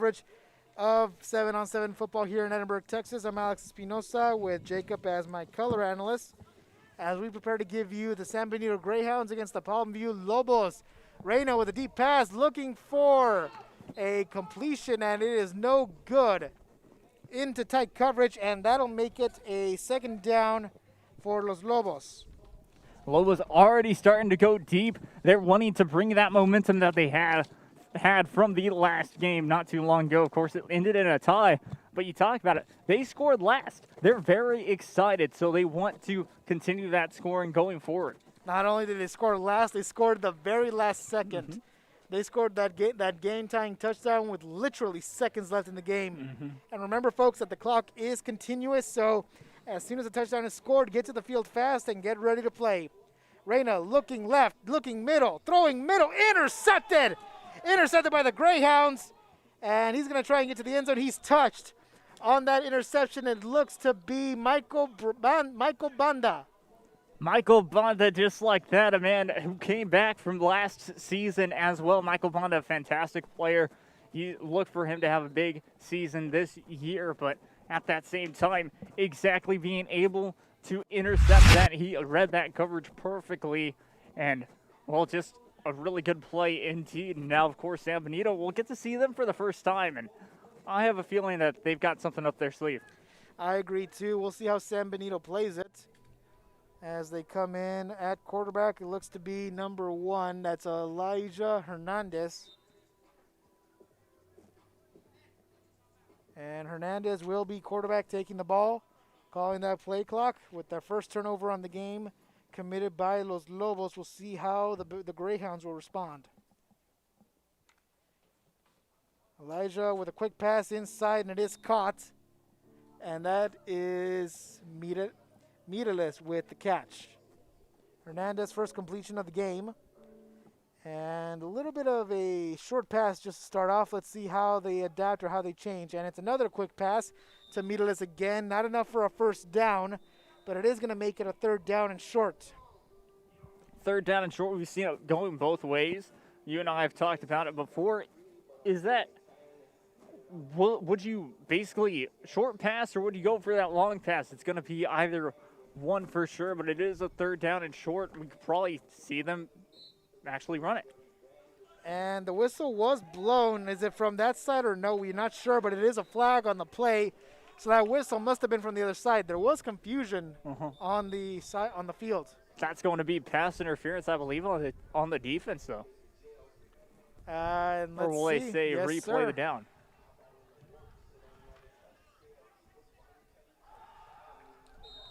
coverage of 7-on-7 football here in Edinburgh, Texas. I'm Alex Espinosa with Jacob as my color analyst as we prepare to give you the San Benito Greyhounds against the Palmview Lobos. Reyna with a deep pass looking for a completion, and it is no good. Into tight coverage, and that'll make it a second down for Los Lobos. Lobos already starting to go deep. They're wanting to bring that momentum that they had from the last game not too long ago. Of course, it ended in a tie, but you talk about it. They scored last. They're very excited, so they want to continue that scoring going forward. Not only did they score last, they scored the very last second. They scored that game-tying touchdown with literally seconds left in the game. And remember, folks, that the clock is continuous, so as soon as the touchdown is scored, get to the field fast and get ready to play. Reyna looking left, looking middle, throwing middle, intercepted! Intercepted by the Greyhounds, and he's going to try and get to the end zone. He's touched on that interception. It looks to be Michael Banda. Michael Banda, just like that, a man who came back from last season as well. Michael Banda, a fantastic player. You look for him to have a big season this year, but at that same time, exactly being able to intercept that. He read that coverage perfectly, and, well, just a really good play indeed. And now, of course, San Benito, we'll get to see them for the first time, and I have a feeling that they've got something up their sleeve. I agree, too. We'll see how San Benito plays it. As they come in at quarterback, it looks to be number 1. That's Elijah Hernandez. And Hernandez will be quarterback taking the ball, calling that play clock with their first turnover on the game committed by Los Lobos. We'll see how the Greyhounds will respond. Elijah with a quick pass inside, and it is caught. And that is Mirales with the catch. Hernandez, first completion of the game. And a little bit of a short pass just to start off. Let's see how they adapt or how they change. And it's another quick pass to Mirales again. Not enough for a first down, but it is going to make it a third down and short. Third down and short, we've seen it going both ways. You and I have talked about it before. Is that, would you basically short pass or would you go for that long pass? It's going to be either one for sure, but it is a third down and short. We could probably see them actually run it. And the whistle was blown. Is it from that side or no? We're not sure, but it is a flag on the play. So that whistle must have been from the other side. There was confusion on the side on the field. That's going to be pass interference, I believe, on the defense, though. And or will they say yes, replay sir. the down?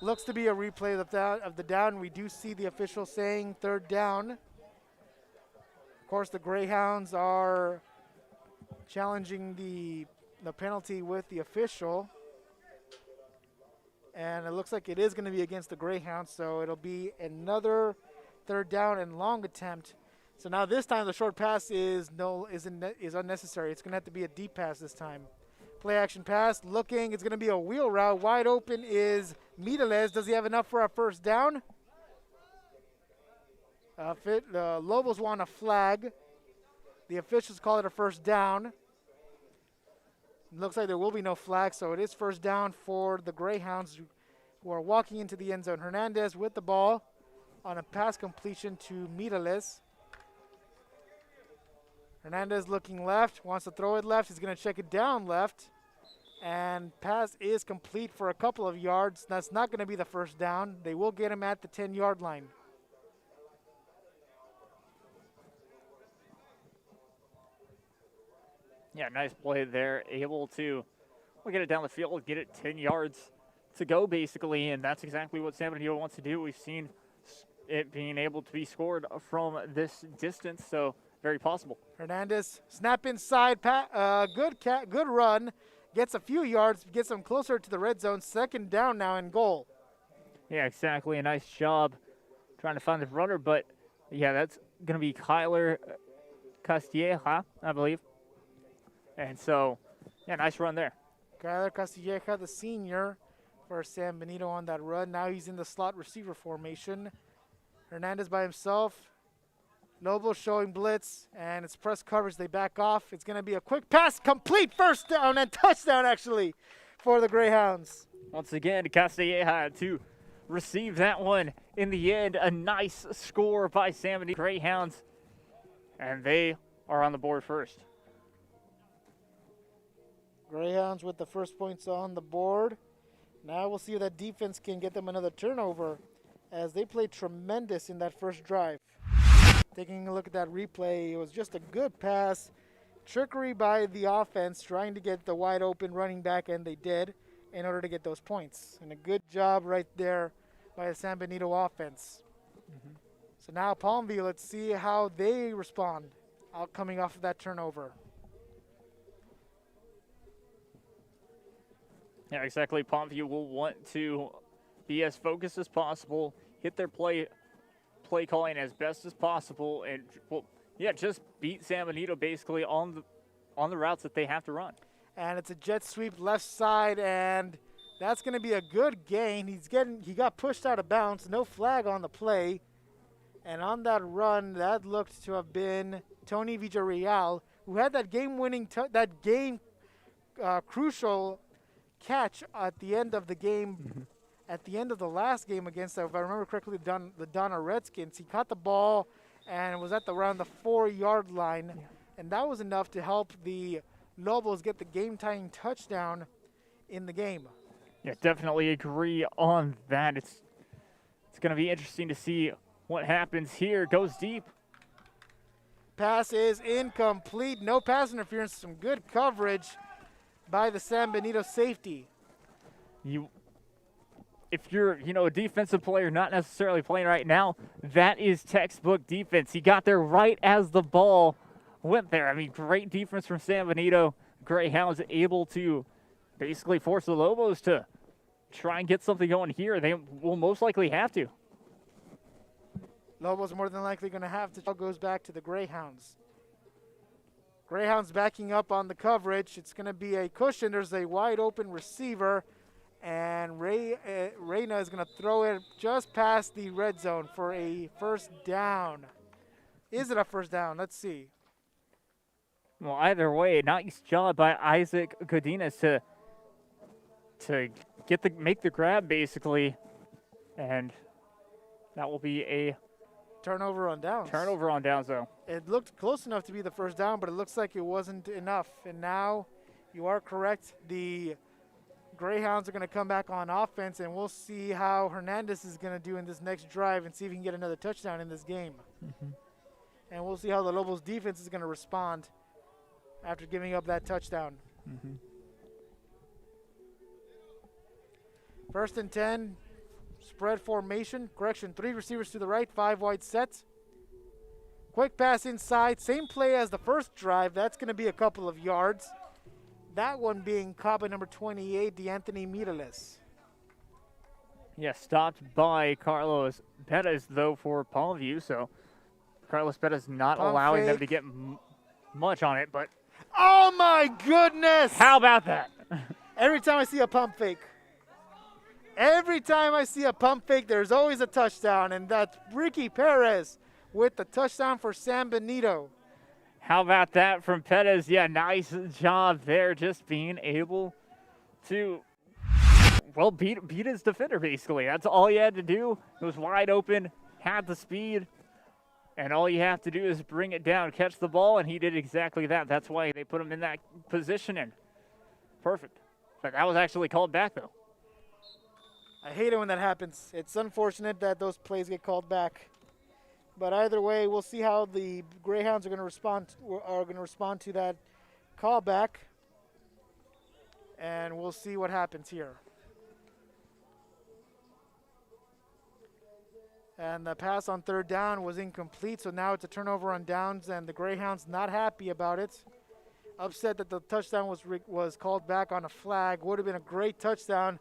Looks to be a replay of the down. We do see the official saying third down. Of course, the Greyhounds are challenging the penalty with the official. And it looks like it is going to be against the Greyhounds, so it'll be another third down and long attempt. So now this time the short pass is unnecessary. It's going to have to be a deep pass this time. Play action pass, looking. It's going to be a wheel route. Wide open is Mirales. Does he have enough for a first down? The Lobos want a flag. The officials call it a first down. Looks like there will be no flag, so it is first down for the Greyhounds who are walking into the end zone. Hernandez with the ball on a pass completion to Mirales. Hernandez looking left, wants to throw it left. He's going to check it down left. And pass is complete for a couple of yards. That's not going to be the first down. They will get him at the 10-yard line. Yeah, nice play there. Able to get it down the field, get it 10 yards to go, basically, and that's exactly what San Benito wants to do. We've seen it being able to be scored from this distance, so very possible. Hernandez, snap inside, good run, gets a few yards, gets them closer to the red zone. Second down now and goal. Yeah, exactly. A nice job trying to find the runner, but, yeah, that's going to be Kyler Castilleja, I believe. And so, yeah, nice run there. Kyler Castilleja, the senior for San Benito on that run. Now he's in the slot receiver formation. Hernandez by himself. Noble showing blitz, and it's press coverage. They back off. It's going to be a quick pass, complete first down and touchdown, actually, for the Greyhounds. Once again, Castilleja to receive that one in the end. A nice score by San Benito Greyhounds, and they are on the board first. Greyhounds with the first points on the board. Now we'll see if that defense can get them another turnover, as they played tremendous in that first drive. Taking a look at that replay, it was just a good pass. Trickery by the offense, trying to get the wide open running back, and they did, in order to get those points. And a good job right there by the San Benito offense. So now Palmview, let's see how they respond coming off of that turnover. Yeah, exactly. Palmview will want to be as focused as possible, hit their play calling as best as possible, and just beat San Benito basically on the routes that they have to run. And it's a jet sweep left side, and that's going to be a good gain. He got pushed out of bounds, no flag on the play. And on that run, that looked to have been Tony Villarreal, who had that game-winning, crucial catch at the end of the game. At the end of the last game against, if I remember correctly, the Donna Redskins. He caught the ball and was at around the 4-yard line, and that was enough to help the Lobos get the game-tying touchdown in the game. Yeah, definitely agree on that. It's going to be interesting to see what happens here. Goes deep. Pass is incomplete. No pass interference. Some good coverage by the San Benito safety. If you're, a defensive player not necessarily playing right now, that is textbook defense. He got there right as the ball went there. I mean, great defense from San Benito. Greyhounds able to basically force the Lobos to try and get something going here. They will most likely have to. Lobos more than likely going to have to. Goes back to the Greyhounds. Greyhounds backing up on the coverage. It's going to be a cushion. There's a wide open receiver. And Reyna is going to throw it just past the red zone for a first down. Is it a first down? Let's see. Well, either way, nice job by Isaac Godinez to make the grab basically, and that will be a turnover on downs. Turnover on downs, though. It looked close enough to be the first down, but it looks like it wasn't enough. And now you are correct. The Greyhounds are going to come back on offense, and we'll see how Hernandez is going to do in this next drive and see if he can get another touchdown in this game. And we'll see how the Lobos defense is going to respond after giving up that touchdown. First and 10, spread formation. Correction, 3 receivers to the right, 5 wide sets. Quick pass inside, same play as the first drive. That's going to be a couple of yards. That one being caught by number 28, DeAnthony Mireles. Yeah, stopped by Carlos Pettis, though, for Palmview. So Carlos Pettis not allowing them to get much on it, but. Oh, my goodness! How about that? Every time I see a pump fake, there's always a touchdown, and that's Ricky Perez with the touchdown for San Benito. How about that from Pettis? Yeah, nice job there, just being able to, beat his defender, basically. That's all he had to do. It was wide open, had the speed, and all you have to do is bring it down, catch the ball, and he did exactly that. That's why they put him in that position. Perfect. But that was actually called back, though. I hate it when that happens. It's unfortunate that those plays get called back. But either way, we'll see how the Greyhounds are going to respond to that callback, and we'll see what happens here. And the pass on third down was incomplete, so now it's a turnover on downs, and the Greyhounds not happy about it. Upset that the touchdown was called back on a flag. Would have been a great touchdown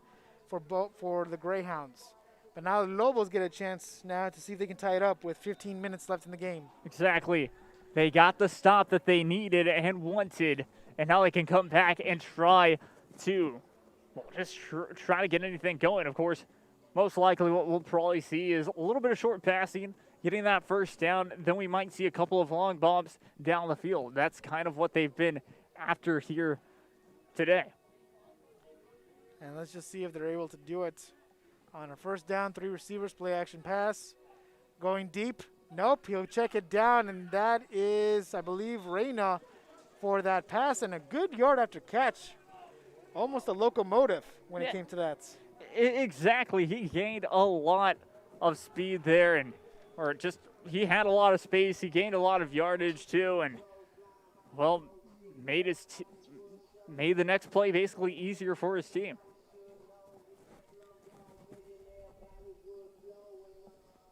for the Greyhounds. But now the Lobos get a chance now to see if they can tie it up with 15 minutes left in the game. Exactly. They got the stop that they needed and wanted, and now they can come back and try to try to get anything going. Of course, most likely what we'll probably see is a little bit of short passing, getting that first down, then we might see a couple of long bombs down the field. That's kind of what they've been after here today. And let's just see if they're able to do it. On a first down, 3 receivers, play action pass. Going deep. Nope, he'll check it down, and that is, I believe, Reyna for that pass, and a good yard after catch. Almost a locomotive when it came to that. Exactly. He gained a lot of speed there, he had a lot of space. He gained a lot of yardage too, and well, made the next play basically easier for his team.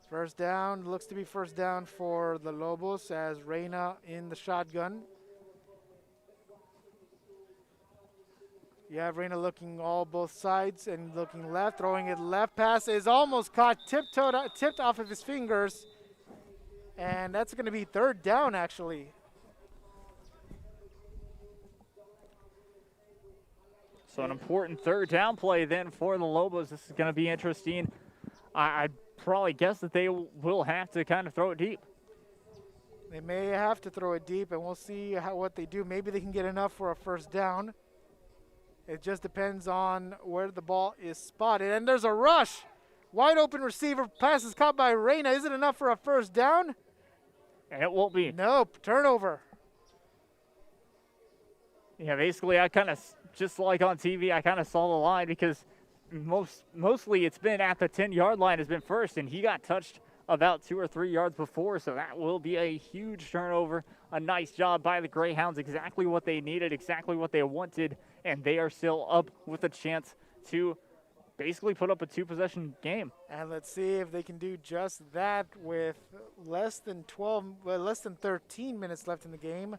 First down, looks to be first down for the Lobos as Reyna in the shotgun. You have Reyna looking both sides and looking left, throwing it left. Pass is almost caught, tipped off of his fingers. And that's going to be third down, actually. So an important third down play then for the Lobos. This is going to be interesting. I'd probably guess that they will have to kind of throw it deep. They may have to throw it deep, and we'll see what they do. Maybe they can get enough for a first down. It just depends on where the ball is spotted. And there's a rush. Wide open receiver. Pass is caught by Reyna. Is it enough for a first down? And it won't be. Nope. Turnover. Yeah, basically I kind of, just like on TV, I kind of saw the line because mostly it's been at the 10-yard line has been first, and he got touched about 2 or 3 yards before, so that will be a huge turnover. A nice job by the Greyhounds, exactly what they needed, exactly what they wanted, and they are still up with a chance to basically put up a 2-possession game. And let's see if they can do just that with less than 13 minutes left in the game.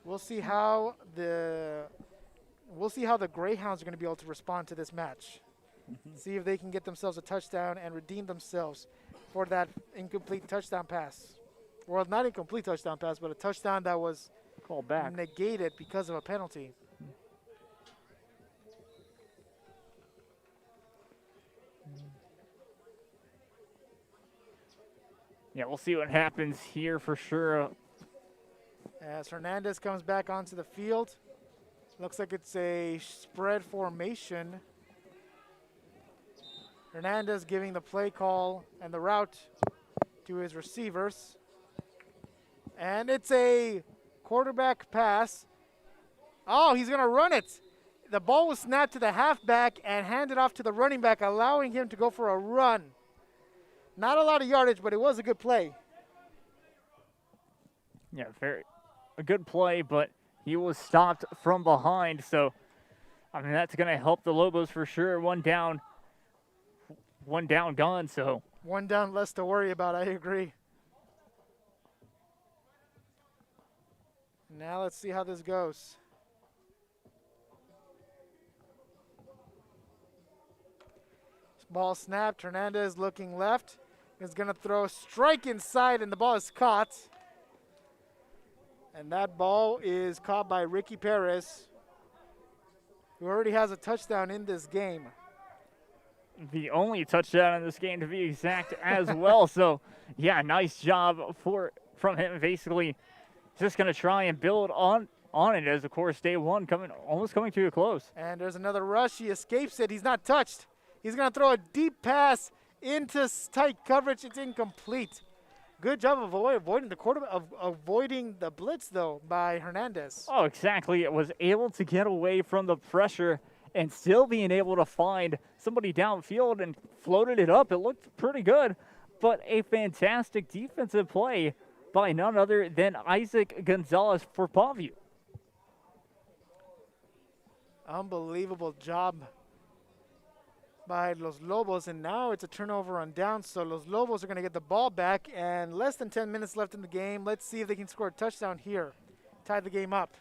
We'll see how the Greyhounds are going to be able to respond to this match. See if they can get themselves a touchdown and redeem themselves for that incomplete touchdown pass. Well, not incomplete touchdown pass, but a touchdown that was called back, negated because of a penalty. Yeah, we'll see what happens here for sure. As Hernandez comes back onto the field, looks like it's a spread formation. Hernandez giving the play call and the route to his receivers. And it's a quarterback pass. Oh, he's going to run it. The ball was snapped to the halfback and handed off to the running back, allowing him to go for a run. Not a lot of yardage, but it was a good play. Yeah, a good play, but he was stopped from behind. So, I mean, that's going to help the Lobos for sure. One down gone. So one down less to worry about. I agree. Now let's see how this goes. Ball snapped. Hernandez looking left. Is going to throw a strike inside, and the ball is caught. And that ball is caught by Ricky Perez, who already has a touchdown in this game. The only touchdown in this game, to be exact, as well. So, yeah, nice job from him. Basically, just going to try and build on it as, of course, day one almost coming to a close. And there's another rush. He escapes it. He's not touched. He's going to throw a deep pass into tight coverage. It's incomplete. Good job of avoiding the blitz, though, by Hernandez. Oh, exactly. It was able to get away from the pressure and still being able to find somebody downfield and floated it up. It looked pretty good, but a fantastic defensive play by none other than Isaac Gonzalez for Palmview. Unbelievable job by Los Lobos, and now it's a turnover on down, so Los Lobos are going to get the ball back, and less than 10 minutes left in the game. Let's see if they can score a touchdown here, tie the game up.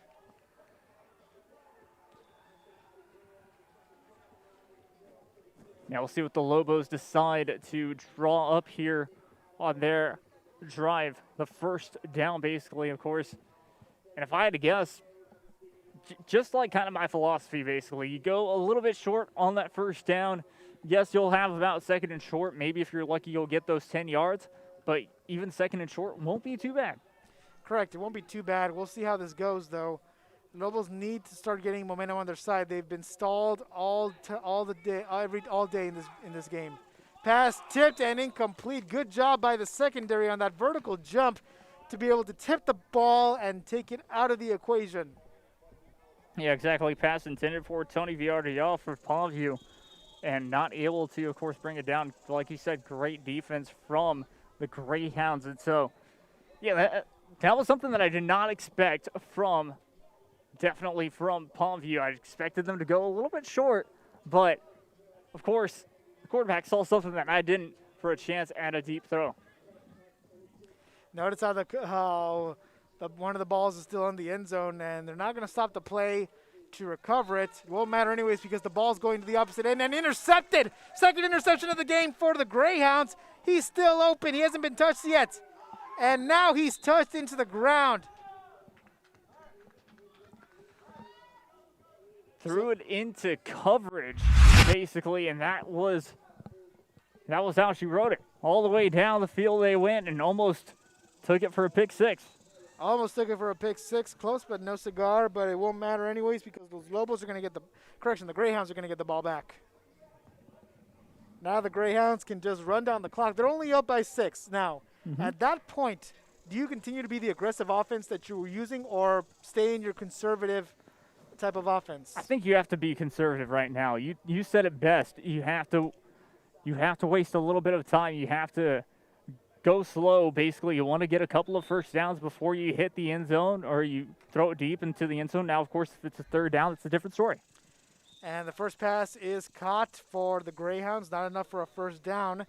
Now we'll see what the Lobos decide to draw up here on their drive. The first down, basically, of course. And if I had to guess, just like kind of my philosophy, basically, you go a little bit short on that first down. Yes, you'll have about second and short. Maybe if you're lucky, you'll get those 10 yards. but even second and short won't be too bad. Correct. It won't be too bad. We'll see how this goes, though. Nobles need to start getting momentum on their side. They've been stalled all day in this game. Pass tipped and incomplete. Good job by the secondary on that vertical jump to be able to tip the ball and take it out of the equation. Yeah, exactly. Pass intended for Tony Villarreal for Palmview, and not able to, of course, bring it down. Like you said, great defense from the Greyhounds. And so, yeah, that was something that I did not expect from, definitely from Palmview. I expected them to go a little bit short, but, of course, the quarterback saw something that I didn't for a chance at a deep throw. Notice how one of the balls is still in the end zone, and they're not going to stop the play to recover it. It won't matter anyways because the ball's going to the opposite end and intercepted. Second interception of the game for the Greyhounds. He's still open. He hasn't been touched yet. And now he's touched into the ground. Threw it into coverage, basically, and that was how she wrote it. All the way down the field they went and almost took it for a pick six. Almost took it for a pick six. Close, but no cigar. But it won't matter anyways because those Lobos are going to get the Greyhounds are going to get the ball back. Now the Greyhounds can just run down the clock. They're only up by 6 now. At that point, do you continue to be the aggressive offense that you were using or stay in your conservative type of offense? I think you have to be conservative right now. You said it best. You have to waste a little bit of time. You have to go slow. Basically, you want to get a couple of first downs before you hit the end zone or you throw it deep into the end zone. Now, of course, if it's a third down, it's a different story. And the first pass is caught for the Greyhounds. Not enough for a first down.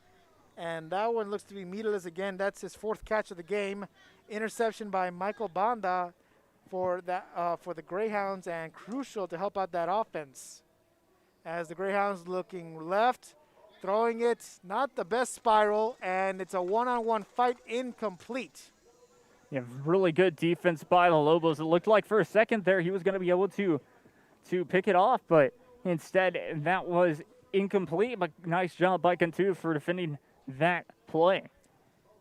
And that one looks to be meatless again. That's his 4th catch of the game. Interception by Michael Banda for the Greyhounds, and crucial to help out that offense. As the Greyhounds looking left, throwing it, not the best spiral, and it's a one-on-one fight, incomplete. Yeah, really good defense by the Lobos. It looked like for a second there he was going to be able to pick it off, but instead that was incomplete. But nice job by Cantu for defending that play.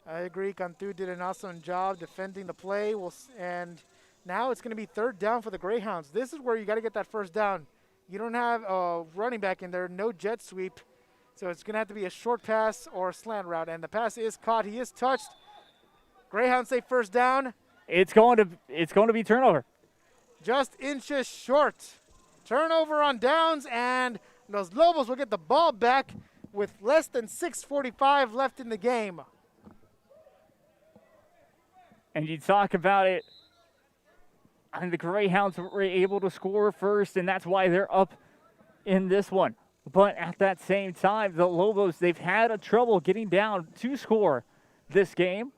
I agree. Cantu did an awesome job defending the play. And now it's going to be third down for the Greyhounds. This is where you got to get that first down. You don't have a running back in there, no jet sweep. So it's going to have to be a short pass or a slant route. And the pass is caught. He is touched. Greyhounds say first down. It's going to be turnover. Just inches short. Turnover on downs, and Los Lobos will get the ball back with less than 6:45 left in the game. And you talk about it, I mean, the Greyhounds were able to score first, and that's why they're up in this one. But at that same time, the Lobos, they've had a trouble getting down to score this game.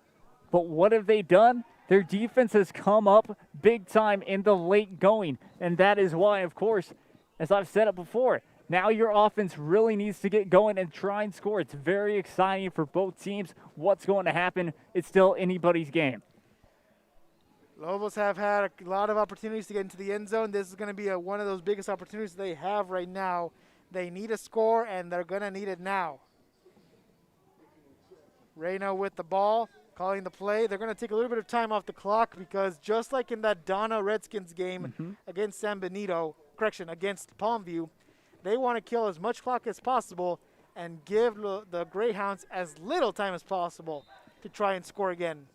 But what have they done? Their defense has come up big time in the late going. And that is why, of course, as I've said it before, now your offense really needs to get going and try and score. It's very exciting for both teams. What's going to happen? It's still anybody's game. Lobos have had a lot of opportunities to get into the end zone. This is going to be one of those biggest opportunities they have right now. They need a score, and they're going to need it now. Reyna with the ball, calling the play. They're going to take a little bit of time off the clock because just like in that Donna Redskins game against against Palmview, they want to kill as much clock as possible and give the Greyhounds as little time as possible to try and score again.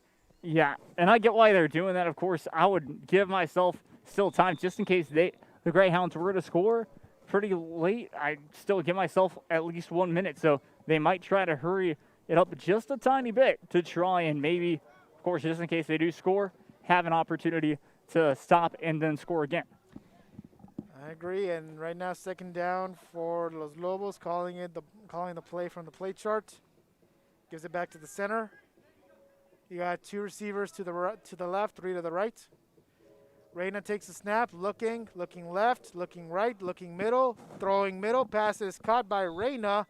Yeah, and I get why they're doing that. Of course, I would give myself still time just in case the Greyhounds were to score pretty late. I'd still give myself at least 1 minute, so they might try to hurry it up just a tiny bit to try and maybe, of course, just in case they do score, have an opportunity to stop and then score again. I agree, and right now second down for Los Lobos, calling the play from the play chart. Gives it back to the center. You got 2 receivers to the left, 3 to the right. Reyna takes a snap, looking left, looking right, looking middle, throwing middle. Pass is caught by Reyna.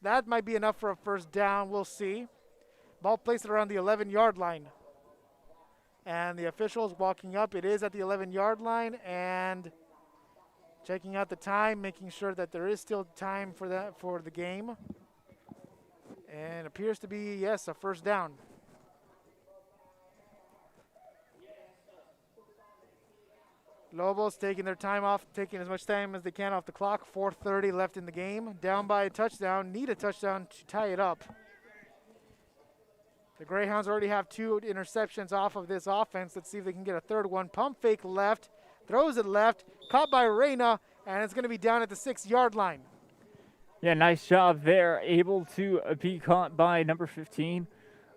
That might be enough for a first down. We'll see. Ball placed around the 11-yard line. And the officials walking up. It is at the 11-yard line and checking out the time, making sure that there is still time for the game. And appears to be, yes, a first down. Lobos taking their time off, taking as much time as they can off the clock. 4:30 left in the game. Down by a touchdown. Need a touchdown to tie it up. The Greyhounds already have 2 interceptions off of this offense. Let's see if they can get a third one. Pump fake left. Throws it left. Caught by Reyna. And it's going to be down at the 6-yard line. Yeah, nice job there. Able to be caught by number 15,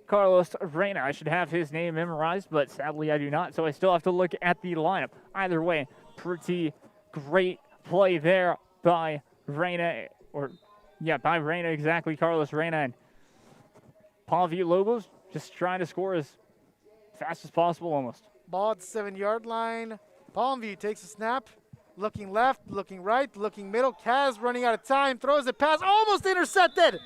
Carlos Reyna. I should have his name memorized, but sadly I do not, so I still have to look at the lineup. Either way, pretty great play there by Reyna, by Reyna, exactly, Carlos Reyna. And Palmview Lobos just trying to score as fast as possible almost. Ball at the 7-yard line. Palmview takes a snap. Looking left, looking right, looking middle. Kaz running out of time, throws it past, almost intercepted.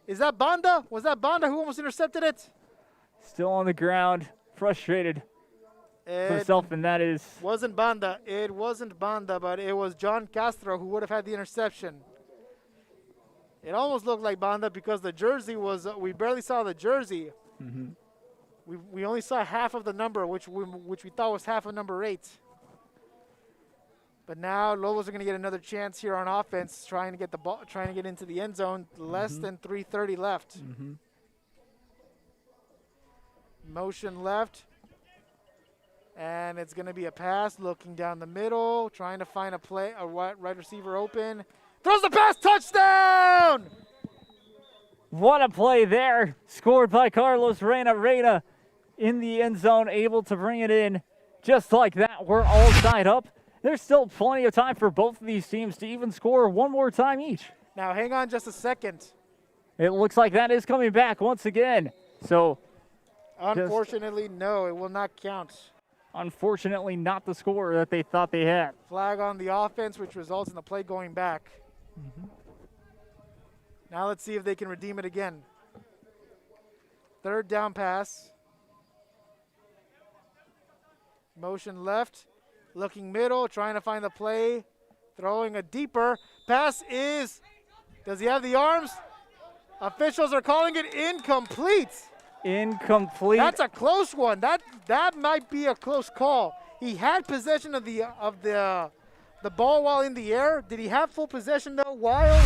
Is that Banda? Was that Banda who almost intercepted it? Still on the ground, frustrated himself, and that is... Wasn't Banda. It wasn't Banda, but it was John Castro who would have had the interception. It almost looked like Banda because the jersey was, we barely saw the jersey. Mm-hmm. We only saw half of the number, which we thought was half of number 8. But now Lobos are going to get another chance here on offense, trying to get the ball, trying to get into the end zone. Less than 3:30 left. Motion left, and it's going to be a pass. Looking down the middle, trying to find a right receiver open. Throws the pass, touchdown! What a play there! Scored by Carlos Reyna. Reyna in the end zone, able to bring it in just like that. We're all tied up. There's still plenty of time for both of these teams to even score one more time each. Now, hang on just a second. It looks like that is coming back once again. So, unfortunately, no, it will not count. Unfortunately, not the score that they thought they had. Flag on the offense, which results in the play going back. Now let's see if they can redeem it again. 3rd down pass. Motion left. Looking middle, trying to find the play. Throwing a deeper. Pass is, does he have the arms? Officials are calling it incomplete. Incomplete. That's a close one. That might be a close call. He had possession of the ball while in the air. Did he have full possession though while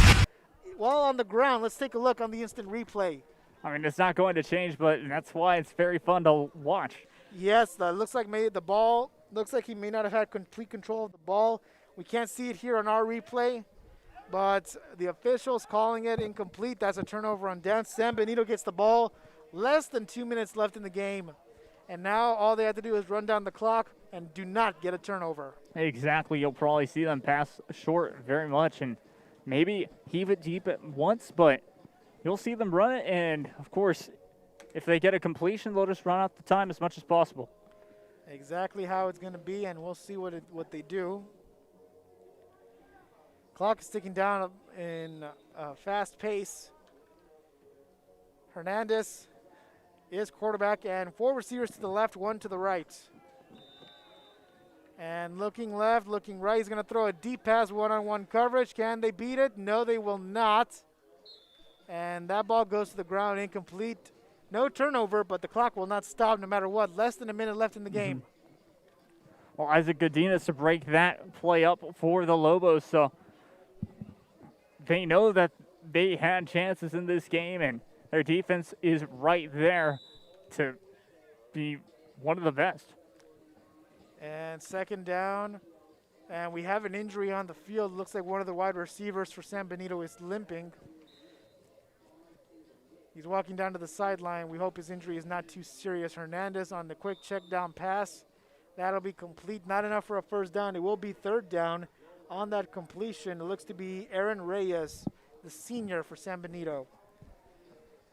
on the ground? Let's take a look on the instant replay. I mean, it's not going to change, but that's why it's very fun to watch. Yes, that looks like looks like he may not have had complete control of the ball. We can't see it here on our replay, but the officials calling it incomplete. That's a turnover on down. San Benito gets the ball. Less than 2 minutes left in the game. And now all they have to do is run down the clock and do not get a turnover. Exactly. You'll probably see them pass short very much and maybe heave it deep at once, but you'll see them run it. And, of course, if they get a completion, they'll just run out the time as much as possible. Exactly how it's going to be, and we'll see what they do. Clock is ticking down in a fast pace. Hernandez is quarterback, and 4 receivers to the left, 1 to the right. And looking left, looking right, he's going to throw a deep pass, one-on-one coverage. Can they beat it? No, they will not. And that ball goes to the ground, incomplete. No turnover, but the clock will not stop no matter what. Less than a minute left in the game. Well, Isaac Godinez to break that play up for the Lobos. So they know that they had chances in this game, and their defense is right there to be one of the best. And 2nd down. And we have an injury on the field. Looks like one of the wide receivers for San Benito is limping. He's walking down to the sideline. We hope his injury is not too serious. Hernandez on the quick check down pass. That'll be complete. Not enough for a 1st down. It will be 3rd down on that completion. It looks to be Aaron Reyes, the senior for San Benito.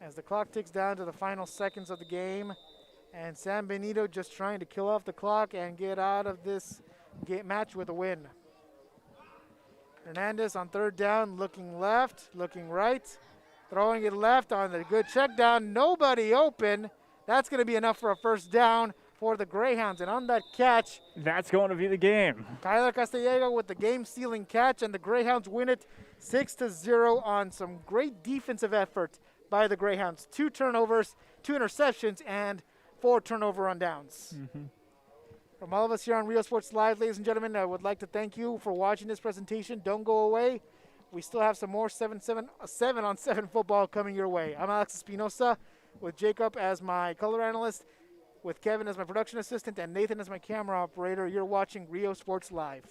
As the clock ticks down to the final seconds of the game. And San Benito just trying to kill off the clock and get out of this match with a win. Hernandez on 3rd down, looking left, looking right. Throwing it left on the good check down. Nobody open. That's going to be enough for a 1st down for the Greyhounds. And on that catch, that's going to be the game. Tyler Castillejo with the game-sealing catch, and the Greyhounds win it 6-0 on some great defensive effort by the Greyhounds. 2 turnovers, 2 interceptions, and 4 turnover on downs. From all of us here on Rio Sports Live, ladies and gentlemen, I would like to thank you for watching this presentation. Don't go away. We still have some more 7-on-7 football coming your way. I'm Alex Espinosa with Jacob as my color analyst, with Kevin as my production assistant, and Nathan as my camera operator. You're watching Rio Sports Live.